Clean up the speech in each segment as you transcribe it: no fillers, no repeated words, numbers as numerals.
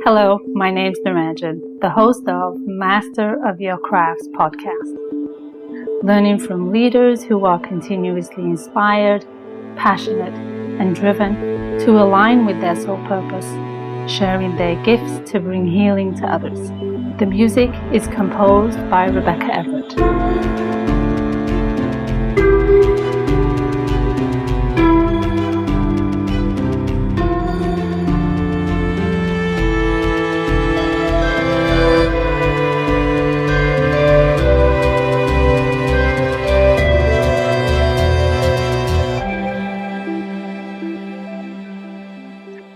Hello, my name's Niranjan, the host of Master of Your Crafts podcast. Learning from leaders who are continuously inspired, passionate, and driven to align with their soul purpose, sharing their gifts to bring healing to others. The music is composed by Rebecca Everett.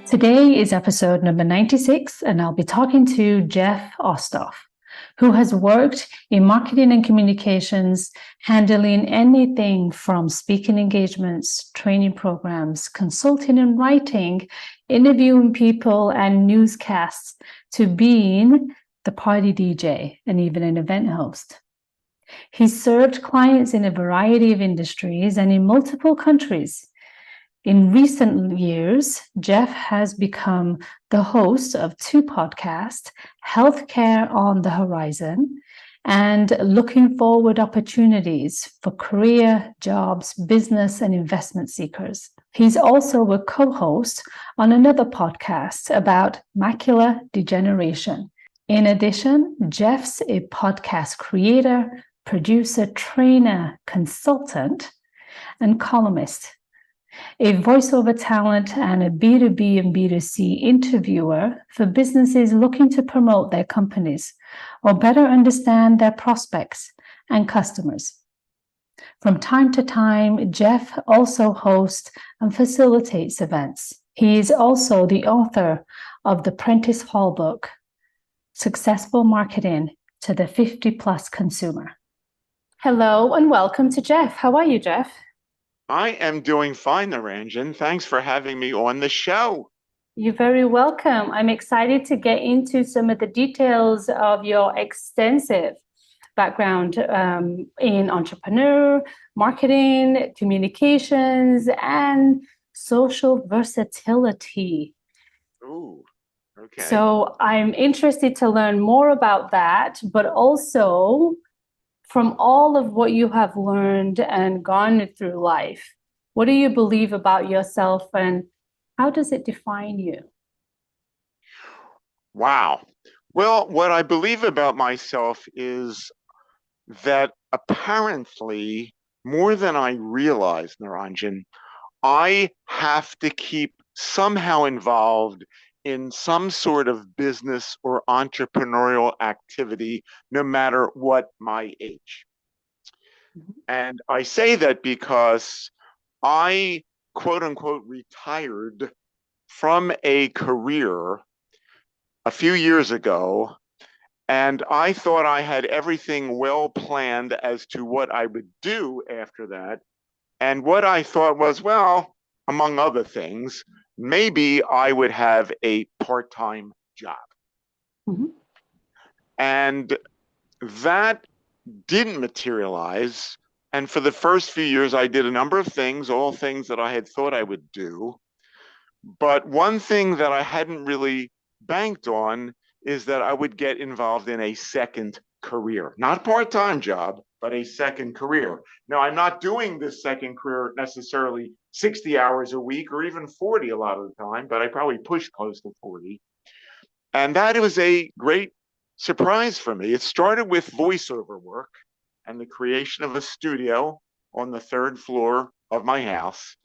Today is episode number 96, and I'll be talking to Jeff Ostroff, who has worked in marketing and communications, handling anything from speaking engagements, training programs, consulting and writing, interviewing people and newscasts, to being the party DJ and even an event host. He's served clients in a variety of industries and in multiple countries. In recent years, Jeff has become the host of two podcasts, Healthcare on the Horizon and Looking Forward Opportunities for Career, Jobs, Business, and Investment Seekers. He's also a co-host on another podcast about macular degeneration. In addition, Jeff's a podcast creator, producer, trainer, consultant, and columnist, a voiceover talent, and a B2B and B2C interviewer for businesses looking to promote their companies or better understand their prospects and customers. From time to time, Jeff also hosts and facilitates events. He is also the author of the Prentice-Hall Book, Successful Marketing to the 50-Plus Consumer. Hello and welcome to Jeff. How are you, Jeff? I am doing fine, Niranjan. Thanks for having me on the show. You're very welcome. I'm excited to get into some of the details of your extensive background in entrepreneur, marketing, communications, and social versatility. Ooh, okay. So I'm interested to learn more about that, but also from all of what you have learned and gone through life, what do you believe about yourself and how does it define you? Wow. Well, what I believe about myself is that apparently, more than I realize, Niranjan, I have to keep somehow involved in some sort of business or entrepreneurial activity, no matter what my age. And I say that because I, quote unquote, retired from a career a few years ago, and I thought I had everything well planned as to what I would do after that. And what I thought was, well, among other things, maybe I would have a part-time job. Mm-hmm. And that didn't materialize. And for the first few years, I did a number of things, all things that I had thought I would do. But one thing that I hadn't really banked on is that I would get involved in a second career, not a part-time job, but a second career. Now, I'm not doing this second career necessarily 60 hours a week or even 40 a lot of the time, but I probably push close to 40. And that was a great surprise for me. It started with voiceover work and the creation of a studio on the third floor of my house.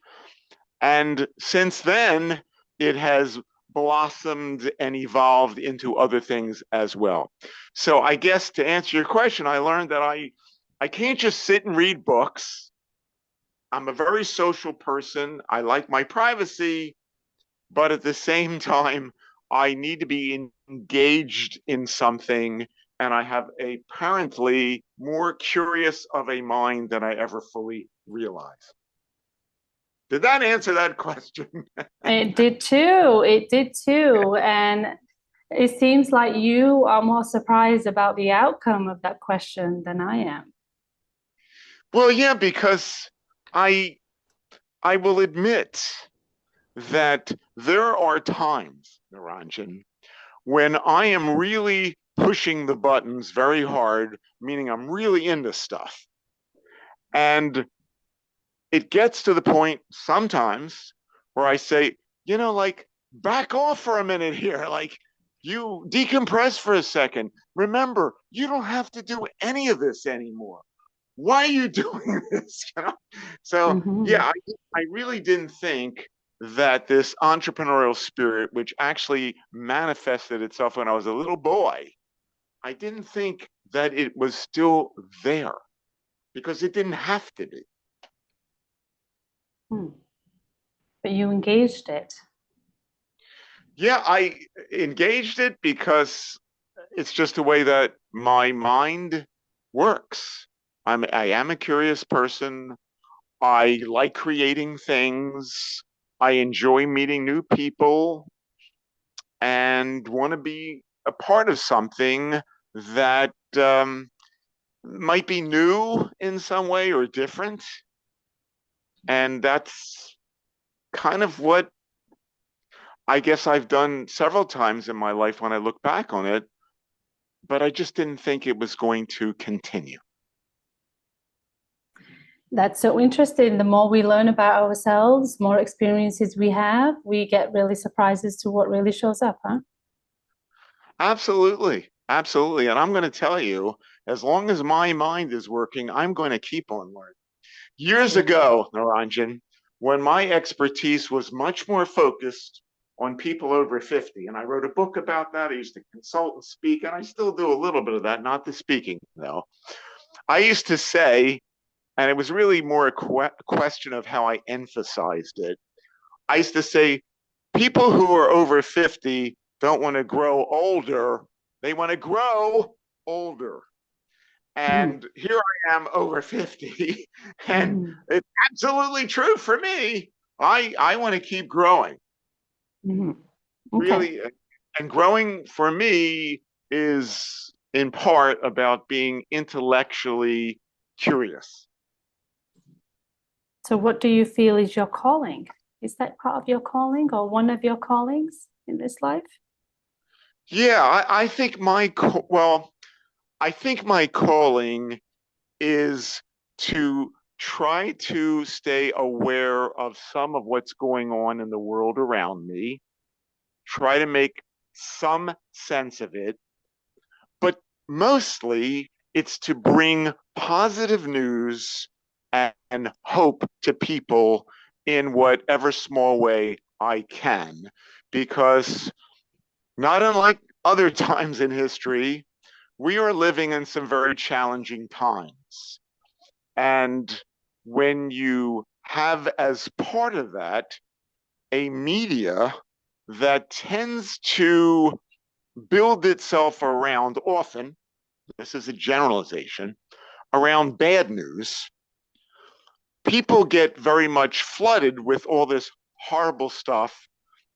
And since then, it has blossomed and evolved into other things as well. So I guess to answer your question, I learned that I can't just sit and read books. I'm a very social person. I like my privacy, but at the same time, I need to be engaged in something, and I have apparently more curious of a mind than I ever fully realized. Did that answer that question? It did too. It did too. And it seems like you are more surprised about the outcome of that question than I am. Well, yeah, because I will admit that there are times, Niranjan, when I am really pushing the buttons very hard, meaning I'm really into stuff. And it gets to the point sometimes where I say, like, back off for a minute here. Like, you decompress for a second. Remember, you don't have to do any of this anymore. Why are you doing this? So, Mm-hmm. yeah, I really didn't think that this entrepreneurial spirit, which actually manifested itself when I was a little boy, I didn't think that it was still there because it didn't have to be. Hmm. But you engaged it. Yeah, I engaged it because it's just a way that my mind works. I am a curious person. I like creating things. I enjoy meeting new people and want to be a part of something that might be new in some way or different. And that's kind of what I guess I've done several times in my life when I look back on it, but I just didn't think it was going to continue. That's so interesting. The more we learn about ourselves, more experiences we have, we get really surprised as to what really shows up, huh? Absolutely. Absolutely. And I'm going to tell you, as long as my mind is working, I'm going to keep on learning. Years True. ago, Naranjan, when my expertise was much more focused on people over 50, and I wrote a book about that. I used to consult and speak, and I still do a little bit of that, not the speaking, though. I used to say, and it was really more a question of how I emphasized it. I used to say, people who are over 50 don't want to grow older, they want to grow older. Mm-hmm. And here I am over 50, and Mm-hmm. it's absolutely true for me. I want to keep growing, Mm-hmm. Okay. really. And growing for me is in part about being intellectually curious. So, what do you feel is your calling? Is that part of your calling or one of your callings in this life? Yeah, I think I think my calling is to try to stay aware of some of what's going on in the world around me, try to make some sense of it, but mostly it's to bring positive news and hope to people in whatever small way I can. Because not unlike other times in history, we are living in some very challenging times. And when you have as part of that a media that tends to build itself around often, this is a generalization, around bad news, people get very much flooded with all this horrible stuff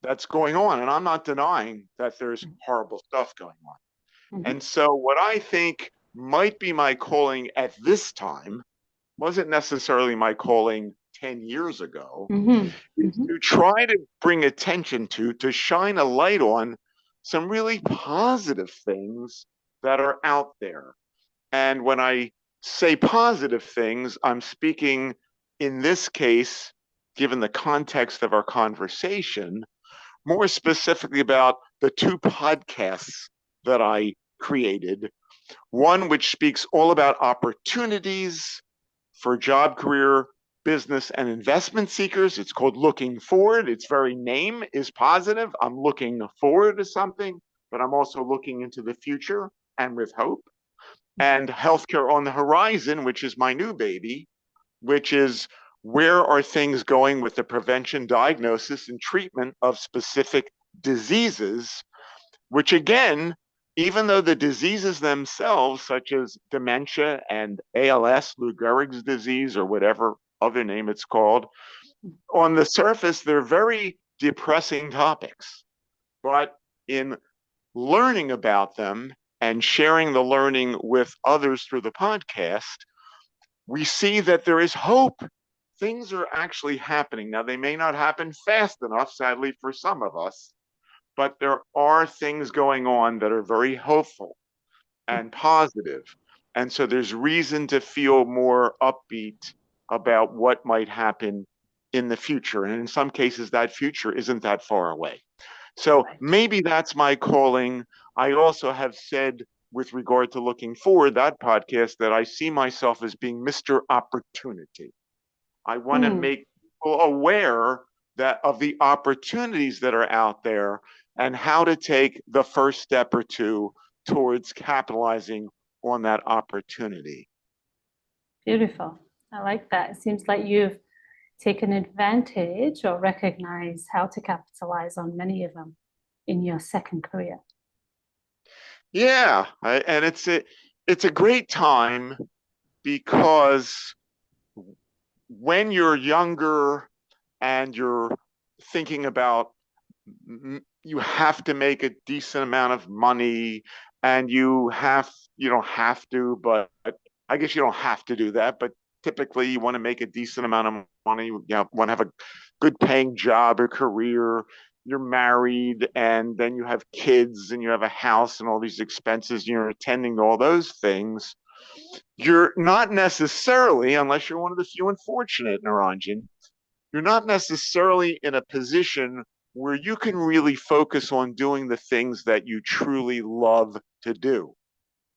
that's going on. And I'm not denying that there's horrible stuff going on. Mm-hmm. And so, what I think might be my calling at this time wasn't necessarily my calling 10 years ago, Mm-hmm. is Mm-hmm. to try to bring attention to shine a light on some really positive things that are out there. And when I say positive things, I'm speaking in this case, given the context of our conversation, more specifically about the two podcasts that I created. One which speaks all about opportunities for job, career, business, and investment seekers. It's called Looking Forward. Its very name is positive. I'm looking forward to something, but I'm also looking into the future and with hope. And Healthcare on the Horizon, which is my new baby, which is where are things going with the prevention, diagnosis, and treatment of specific diseases, which again, even though the diseases themselves, such as dementia and ALS, Lou Gehrig's disease, or whatever other name it's called, on the surface, they're very depressing topics. But in learning about them and sharing the learning with others through the podcast, we see that there is hope. Things are actually happening. Now, they may not happen fast enough, sadly, for some of us, but there are things going on that are very hopeful and positive. And so there's reason to feel more upbeat about what might happen in the future. And in some cases, that future isn't that far away. So Right. maybe that's my calling. I also have said, with regard to looking forward, that podcast, that I see myself as being Mr. Opportunity. I want to Mm, make people aware that of the opportunities that are out there and how to take the first step or two towards capitalizing on that opportunity. beautiful. I like that. It seems like you've taken advantage or recognized how to capitalize on many of them in your second career. Yeah, and it's a great time because when you're younger and you're thinking about you have to make a decent amount of money and you don't have to, but I guess you don't have to do that, but typically you want to make a decent amount of money. You want to have a good paying job or career. You're married and then you have kids and you have a house and all these expenses. You're attending to all those things. You're not necessarily, unless you're one of the few unfortunate, Naranjan, you're not necessarily in a position where you can really focus on doing the things that you truly love to do,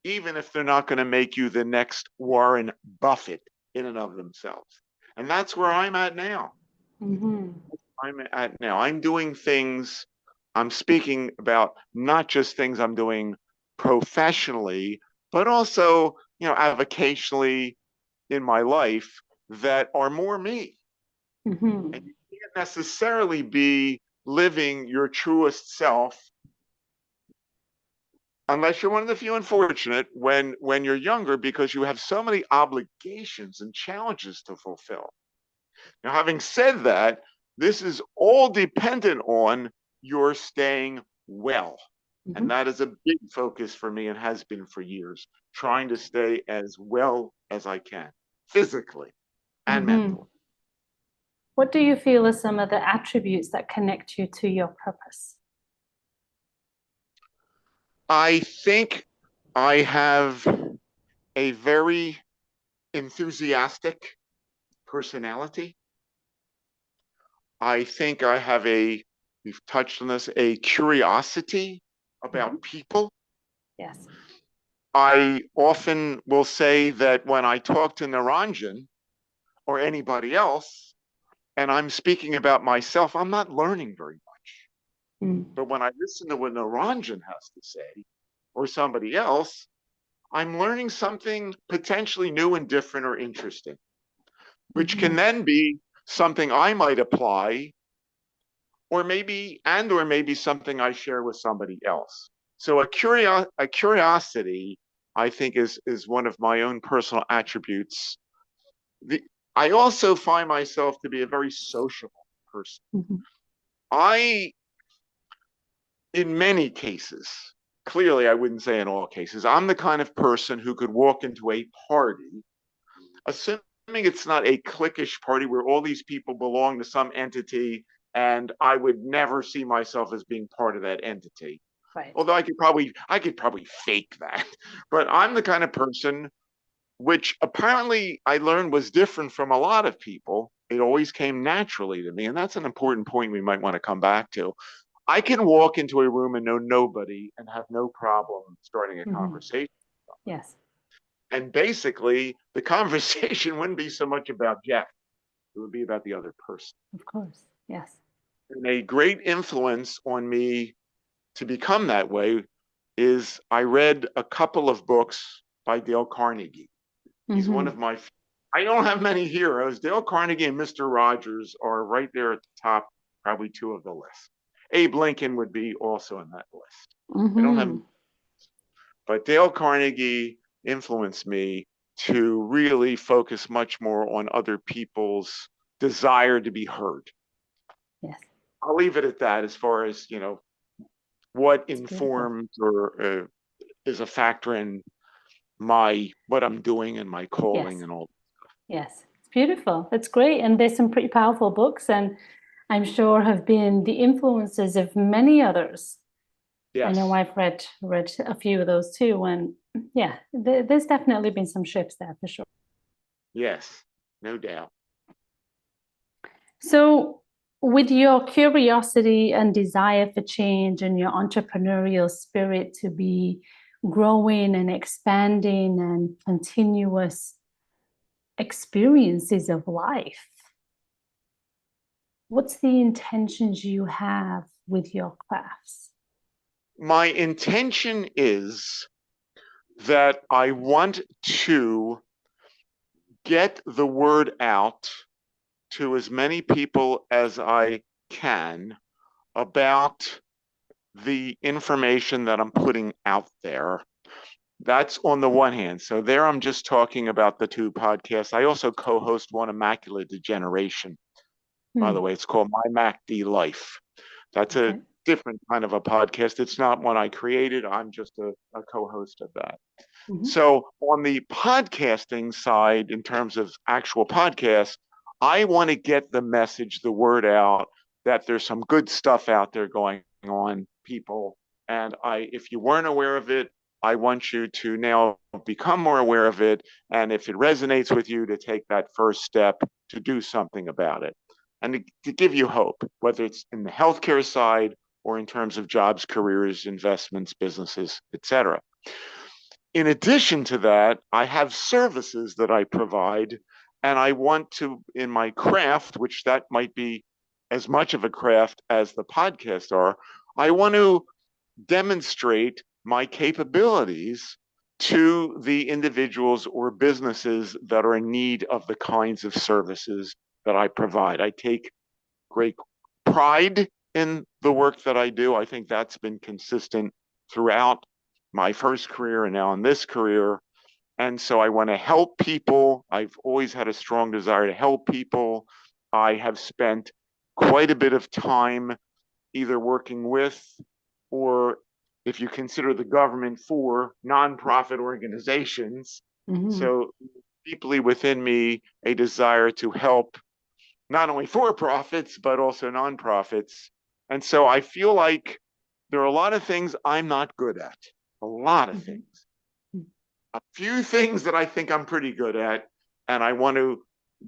even if they're not going to make you the next Warren Buffett in and of themselves. And that's where I'm at now. Mm-hmm. I'm doing things, I'm speaking about not just things I'm doing professionally, but also, avocationally in my life that are more me. Mm-hmm. And you can't necessarily be living your truest self unless you're one of the few unfortunate when you're younger, because you have so many obligations and challenges to fulfill. Now, having said that, this is all dependent on your staying well. Mm-hmm. And that is a big focus for me and has been for years, trying to stay as well as I can, physically and Mm-hmm. mentally. What do you feel are some of the attributes that connect you to your purpose? I think I have a very enthusiastic personality. I think I have we've touched on this, a curiosity Mm-hmm. about people. Yes. I often will say that when I talk to Naranjan or anybody else, and I'm speaking about myself, I'm not learning very much. Mm. But when I listen to what Naranjan has to say or somebody else, I'm learning something potentially new and different or interesting, which Mm-hmm. can then be something I might apply, or maybe something I share with somebody else. So a curiosity, I think, is one of my own personal attributes. The, I also find myself to be a very sociable person. Mm-hmm. I, in many cases, clearly I wouldn't say in all cases, I'm the kind of person who could walk into a party, assuming it's not a cliquish party where all these people belong to some entity, and I would never see myself as being part of that entity. Right. Although I could probably fake that. But I'm the kind of person, which apparently I learned was different from a lot of people. It always came naturally to me. And that's an important point we might want to come back to. I can walk into a room and know nobody and have no problem starting a Mm-hmm. conversation. Yes. And basically, the conversation wouldn't be so much about Jeff, it would be about the other person. Of course. Yes. And a great influence on me to become that way is I read a couple of books by Dale Carnegie. He's one Mm-hmm. of my, I don't have many heroes. Dale Carnegie and Mr. Rogers are right there at the top, probably two of the list. Abe Lincoln would be also in that list. I don't have, Mm-hmm. but Dale Carnegie influenced me to really focus much more on other people's desire to be heard. Yes. I'll leave it at that as far as, what It's beautiful. informs or is a factor in my what I'm doing and my calling Yes. and all. Yes. It's beautiful. It's great. And there's some pretty powerful books. And I'm sure have been the influences of many others. I know Yes. I've read a few of those too, and yeah, there's definitely been some shifts there for sure. Yes. No doubt. So, with your curiosity and desire for change and your entrepreneurial spirit to be growing and expanding and continuous experiences of life, what's the intentions you have with your crafts? My intention is that I want to get the word out to as many people as I can about the information that I'm putting out there. That's on the one hand. So there I'm just talking about the two podcasts. I also co-host one on macular degeneration. By the way, it's called My MacD Life. That's a Okay. different kind of a podcast. It's not one I created. I'm just a co-host of that. Mhm. So on the podcasting side, in terms of actual podcasts, I want to get the message, the word out that there's some good stuff out there going on, people. And if you weren't aware of it, I want you to now become more aware of it. And if it resonates with you, to take that first step to do something about it and to give you hope, whether it's in the healthcare side or in terms of jobs, careers, investments, businesses, etc. In addition to that, I have services that I provide, and I want to, in my craft, which that might be as much of a craft as the podcasts are, I want to demonstrate my capabilities to the individuals or businesses that are in need of the kinds of services that I provide. I take great pride in the work that I do. I think that's been consistent throughout my first career and now in this career. And so I want to help people. I've always had a strong desire to help people. I have spent quite a bit of time either working with, or if you consider the government, for nonprofit organizations. Mhm. So deeply within me, a desire to help not only for profits, but also nonprofits. And so I feel like there are a lot of things I'm not good at, a lot of Mhm. things, a few things that I think I'm pretty good at. And I want to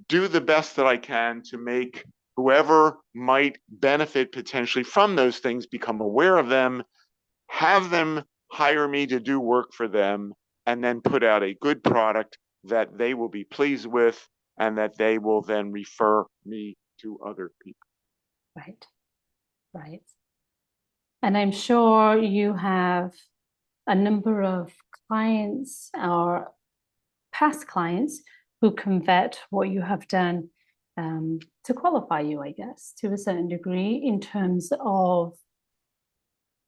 do the best that I can to make whoever might benefit potentially from those things become aware of them, have them hire me to do work for them, and then put out a good product that they will be pleased with and that they will then refer me to other people. Right, right. And I'm sure you have a number of clients or past clients who can vet what you have done to qualify you, I guess, to a certain degree in terms of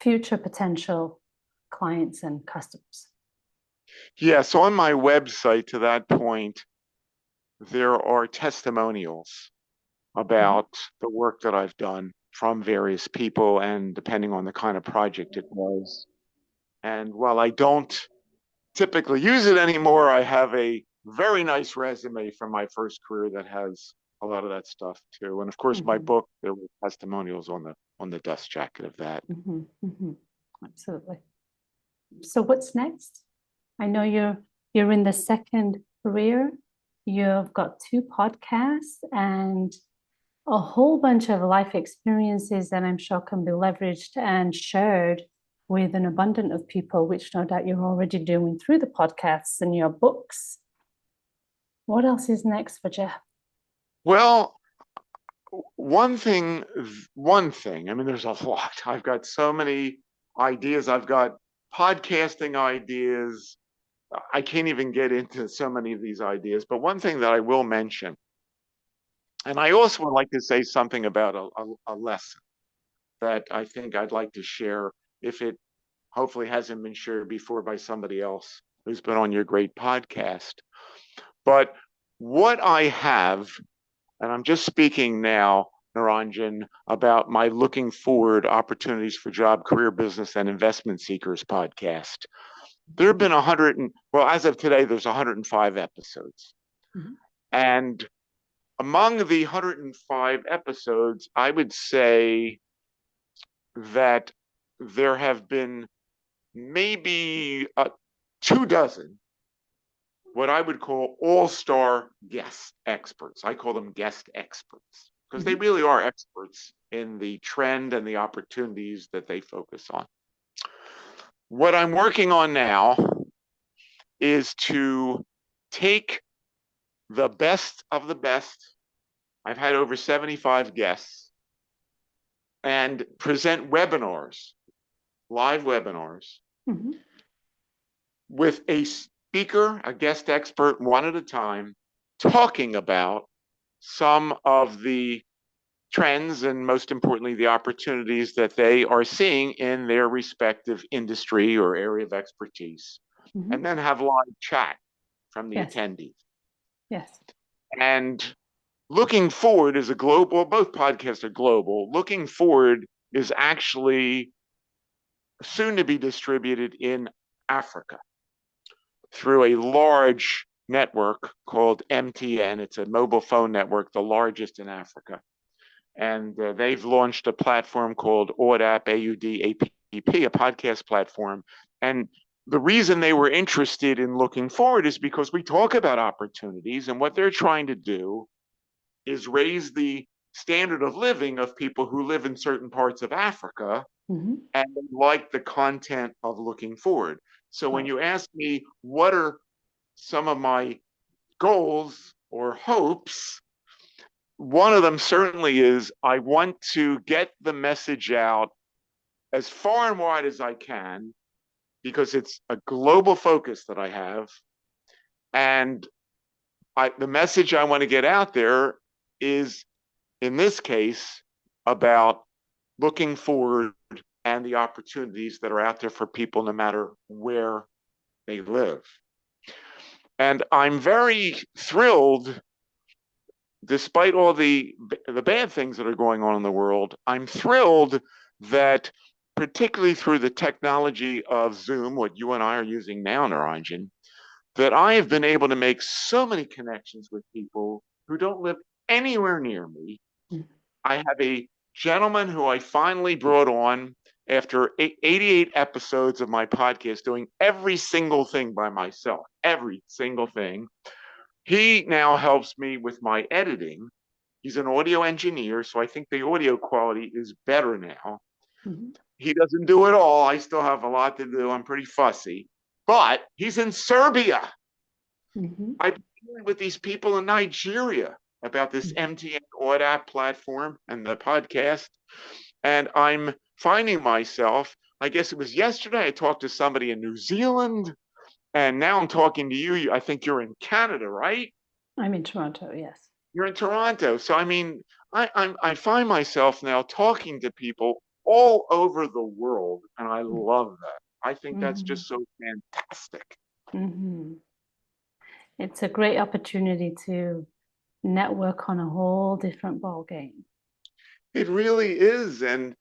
future potential clients and customers. Yeah, so on my website, to that point, there are testimonials Mhm. about the work that I've done from various people, and depending on the kind of project it was. And while I don't typically use it anymore, I have a very nice resume from my first career that has a lot of that stuff too. And of course, my Mhm. book, there were testimonials on the dust jacket of that. Mhm. Mhm. Absolutely. So what's next? I know you're in the second career. You've got two podcasts and a whole bunch of life experiences that I'm sure can be leveraged and shared with an abundance of people, which no doubt you're already doing through the podcasts and your books. What else is next for Jeff? Well, one thing, I mean, there's a lot. I've got so many ideas. I've got podcasting ideas. I can't even get into so many of these ideas. But one thing that I will mention, and I also would like to say something about a lesson that I think I'd like to share, if it hopefully hasn't been shared before by somebody else who's been on your great podcast. But what I have, and I'm just speaking now, Naranjan, about my looking forward opportunities for job, career, business, and investment seekers podcast. There have been 100, well, as of today, there's 105 episodes. Mhm. And among the 105 episodes, I would say that there have been maybe 24 what I would call all-star guest experts. I call them guest experts because they really are experts in the trend and the opportunities that they focus on. What I'm working on now is to take the best of the best. I've had over 75 guests and present webinars, live webinars, with a speaker, a guest expert, one at a time, talking about some of the trends and most importantly, the opportunities that they are seeing in their respective industry or area of expertise, and then have live chat from the attendees. Yes. And looking forward is a global, both podcasts are global. Looking forward is actually soon to be distributed in Africa through a large network called MTN. It's a mobile phone network, the largest in Africa. And they've launched a platform called AUDAP, AUDAPP, a podcast platform. And the reason they were interested in looking forward is because we talk about opportunities, and what they're trying to do is raise the standard of living of people who live in certain parts of Africa and like the content of looking forward. So when you ask me what are some of my goals or hopes, one of them certainly is I want to get the message out as far and wide as I can, because it's a global focus that I have. And the message I want to get out there is, in this case, about looking forward and the opportunities that are out there for people no matter where they live. And I'm very thrilled, despite all the bad things that are going on in the world, I'm thrilled that particularly through the technology of Zoom, what you and I are using now, Naranjan, that I have been able to make so many connections with people who don't live anywhere near me. I have a gentleman who I finally brought on after 88 episodes of my podcast, doing every single thing by myself, every single thing. He now helps me with my editing. He's an audio engineer, so I think the audio quality is better now. He doesn't do it all. I still have a lot to do. I'm pretty fussy. But he's in Serbia. I've been dealing with these people in Nigeria about this MTN AUDAP platform and the podcast. And I'm finding myself, I guess it was yesterday, I talked to somebody in New Zealand, and now I'm talking to you. I think you're in Canada, right? I'm in Toronto, yes. You're in Toronto. So, I mean, I find myself now talking to people all over the world, and I love that. I think that's just so fantastic. It's a great opportunity to network on a whole different ballgame. It really is. And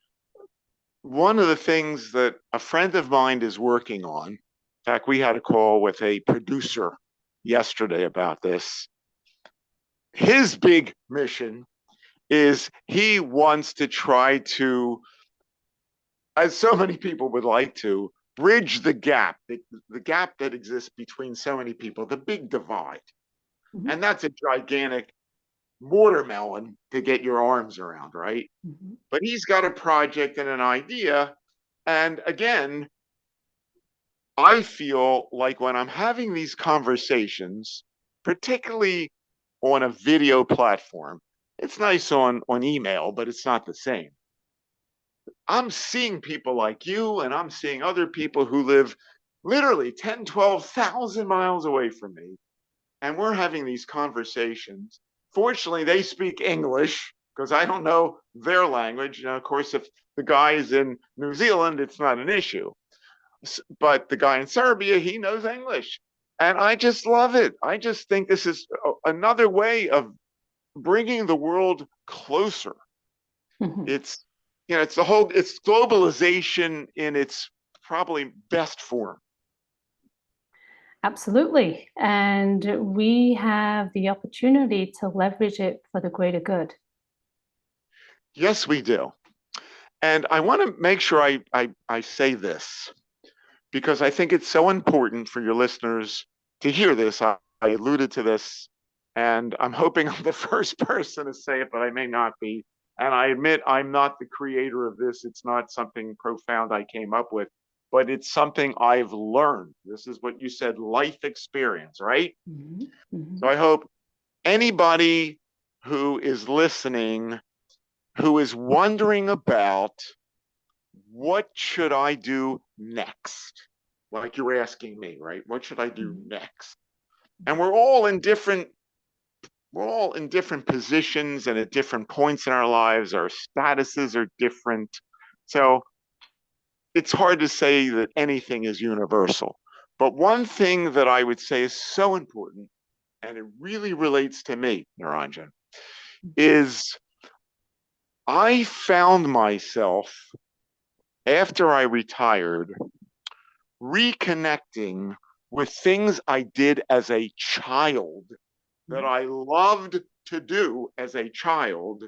one of the things that a friend of mine is working on, in fact, we had a call with a producer yesterday about this. His big mission is he wants to try to, as so many people would like to, bridge the gap that exists between so many people, the big divide. And that's a gigantic watermelon to get your arms around, right? But he's got a project and an idea. And again, I feel like when I'm having these conversations, particularly on a video platform, it's nice on email, but it's not the same. I'm seeing people like you, and I'm seeing other people who live literally 10, 12,000 miles away from me. And we're having these conversations. Fortunately, they speak English because I don't know their language. Of course, if the guy is in New Zealand, it's not an issue. But the guy in Serbia, he knows English. And I just love it. I just think this is another way of bringing the world closer. It's, it's globalization in its probably best form. Absolutely. And we have the opportunity to leverage it for the greater good. Yes, we do. And I want to make sure I say this because I think it's so important for your listeners to hear this. I alluded to this, and I'm hoping I'm the first person to say it, but I may not be. And I admit I'm not the creator of this. It's not something profound I came up with, but it's something I've learned. This is what you said, life experience, right? Mhm, mhm, So I hope anybody who is listening, who is wondering about what should I do next? Like you're asking me, right? What should I do mhm, next? And we're all in different positions and at different points in our lives. Our statuses are different. So it's hard to say that anything is universal. But one thing that I would say is so important, and it really relates to me, Niranjan, is I found myself after I retired reconnecting with things I did as a child that mhm, I loved to do as a child,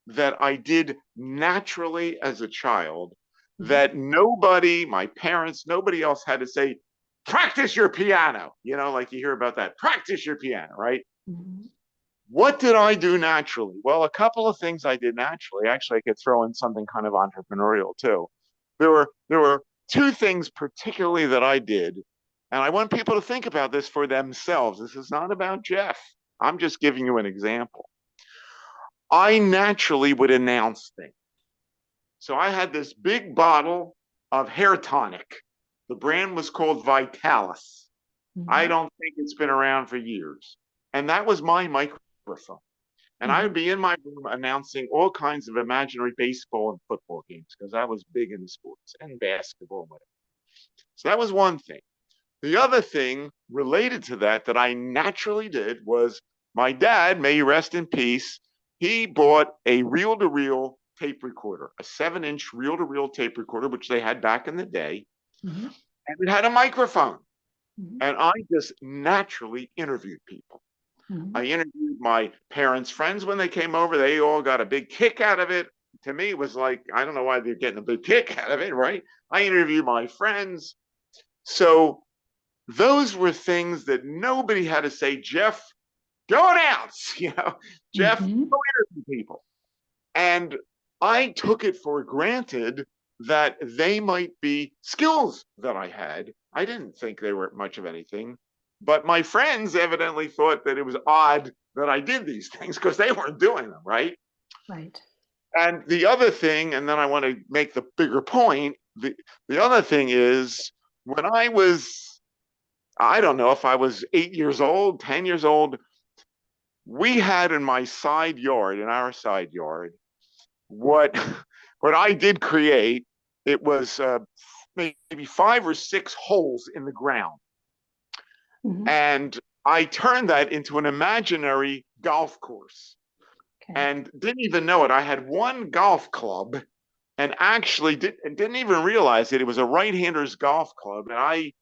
that I did naturally as a child, mhm, that nobody, my parents, nobody else had to say, practice your piano. Like you hear about that, practice your piano, right? mhm, What did I do naturally? Well, a couple of things I did naturally. Actually, I could throw in something kind of entrepreneurial too. There were two things particularly that I did, and I want people to think about this for themselves. This is not about Jeff. I'm just giving you an example. I naturally would announce things. So I had this big bottle of hair tonic. The brand was called Vitalis. I mhm, don't think it's been around for years. And that was my microphone. And I would mhm, be in my room announcing all kinds of imaginary baseball and football games because I was big in sports and basketball and whatever. So that was one thing. The other thing related to that I naturally did was my dad, may he rest in peace, he bought a reel to reel tape recorder, a 7-inch reel to reel tape recorder, which they had back in the day, mhm, and it had a microphone. mhm, And I just naturally interviewed people. I mhm, interviewed my parents' friends when they came over. They all got a big kick out of it. To me, it was like, I don't know why they're getting a big kick out of it, right? I interviewed my friends. So those were things that nobody had to say, Jeff, go announce, Jeff, mhm, go interview people. And I took it for granted that they might be skills that I had. I didn't think they were much of anything, but my friends evidently thought that it was odd that I did these things because they weren't doing them, right? right. And the other thing, and then I want to make the bigger point, the other thing is when I don't know if I was 8 years old, 10 years old, we had in my side yard, in our side yard, what what I did create. It was maybe 5 or 6 holes in the ground, Mhm, and I turned that into an imaginary golf course, okay. and didn't even know it. I had one golf club, and actually didn't even realize it. It was a right-hander's golf club, and I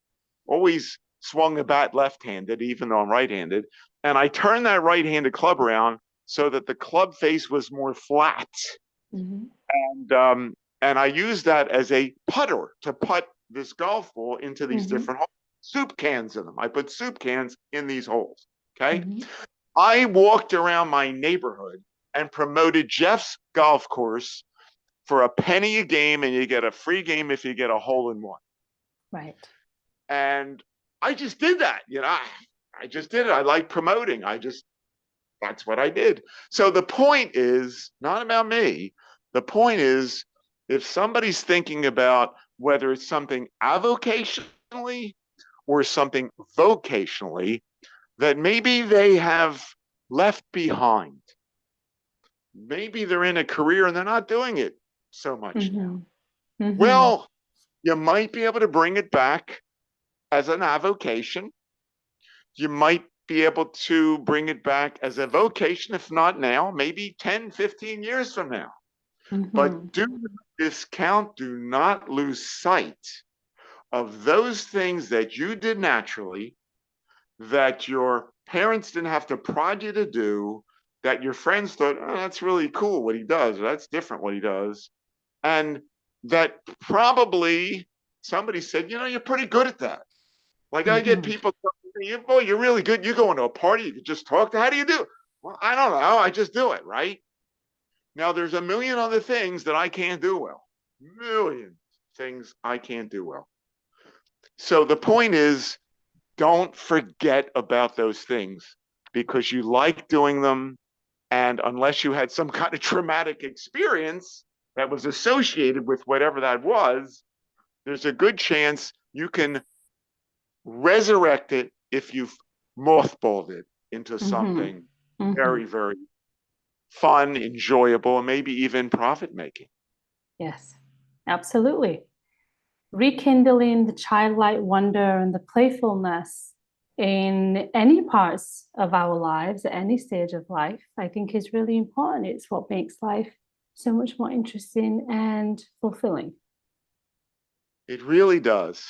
always swung the bat left-handed, even though I'm right-handed. And I turned that right-handed club around so that the club face was more flat. Mhm, And I used that as a putter to putt this golf ball into these mhm, different holes. Soup cans in them. I put soup cans in these holes. Okay. mhm, I walked around my neighborhood and promoted Jeff's golf course for a penny a game, and you get a free game if you get a hole in one. right. And I just did that. I just did it. I like promoting. That's what I did. So the point is not about me. The point is, if somebody's thinking about whether it's something avocationally or something vocationally that maybe they have left behind, maybe they're in a career and they're not doing it so much now. Mhm, mhm, Well, you might be able to bring it back as an avocation. You might be able to bring it back as a vocation, if not now, maybe 10, 15 years from now. But mhm, do not discount, do not lose sight of those things that you did naturally, that your parents didn't have to prod you to do, that your friends thought, oh, that's really cool what he does, or that's different what he does. And that probably somebody said, you're pretty good at that. Like I get people telling me, boy, you're really good. You go into a party, you can just talk to, how do you do it? Well, I don't know. I just do it, right? Now there's a million other things that I can't do well. Million things I can't do well. So the point is, don't forget about those things because you like doing them. And unless you had some kind of traumatic experience that was associated with whatever that was, there's a good chance you can resurrect it if you've mothballed it into something very, very fun, enjoyable, and maybe even profit-making. Yes, absolutely. Rekindling the childlike wonder and the playfulness in any parts of our lives at any stage of life, I think is really important. It's what makes life so much more interesting and fulfilling. It really does.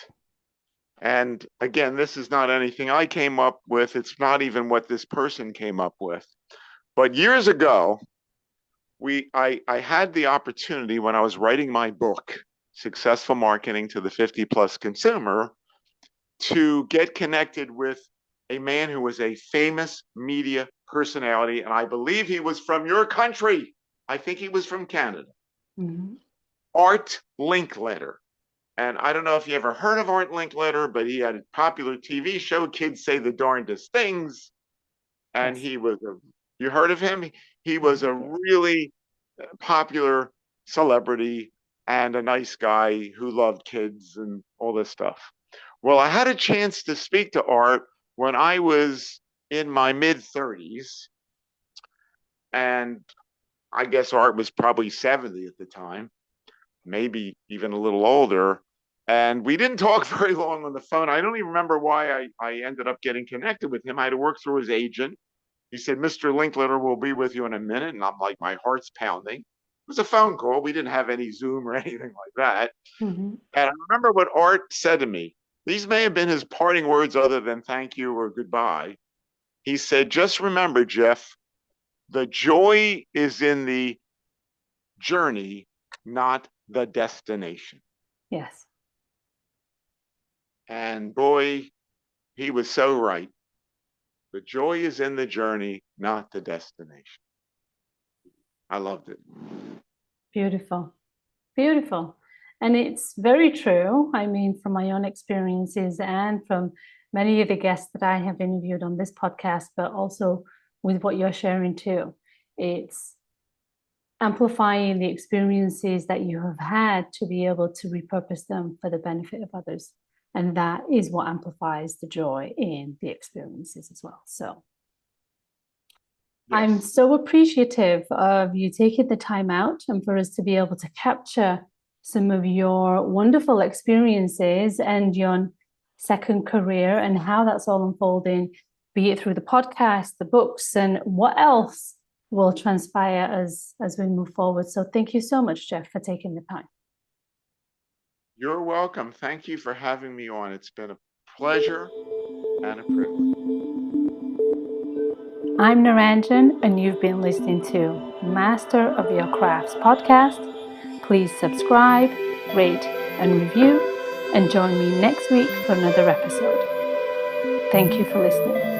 And again, this is not anything I came up with. It's not even what this person came up with. But years ago, I had the opportunity when I was writing my book, Successful Marketing to the 50-Plus Consumer, to get connected with a man who was a famous media personality. And I believe he was from your country. I think he was from Canada. Art Linkletter. And I don't know if you ever heard of Art Linkletter, but he had a popular TV show, Kids Say the Darndest Things. And he was you heard of him? He was a really popular celebrity and a nice guy who loved kids and all this stuff. Well, I had a chance to speak to Art when I was in my mid-30s. And I guess Art was probably 70 at the time, maybe even a little older. And we didn't talk very long on the phone. I don't even remember why I ended up getting connected with him. I had to work through his agent. He said, Mr. Linkletter will be with you in a minute. And I'm like, my heart's pounding. It was a phone call. We didn't have any Zoom or anything like that. And I remember what Art said to me. These may have been his parting words other than thank you or goodbye. He said, just remember, Jeff, the joy is in the journey, not the destination. Yes. And boy, he was so right. The joy is in the journey, not the destination. I loved it. Beautiful. Beautiful. And it's very true. I mean, from my own experiences and from many of the guests that I have interviewed on this podcast, but also with what you're sharing too. It's amplifying the experiences that you have had to be able to repurpose them for the benefit of others. And that is what amplifies the joy in the experiences as well. So yes. I'm so appreciative of you taking the time out and for us to be able to capture some of your wonderful experiences and your second career and how that's all unfolding, be it through the podcast, the books, and what else will transpire as we move forward. So thank you so much, Jeff, for taking the time. You're welcome. Thank you for having me on. It's been a pleasure and a privilege. I'm Naranjan, and you've been listening to Master of Your Crafts podcast. Please subscribe, rate, and review, and join me next week for another episode. Thank you for listening.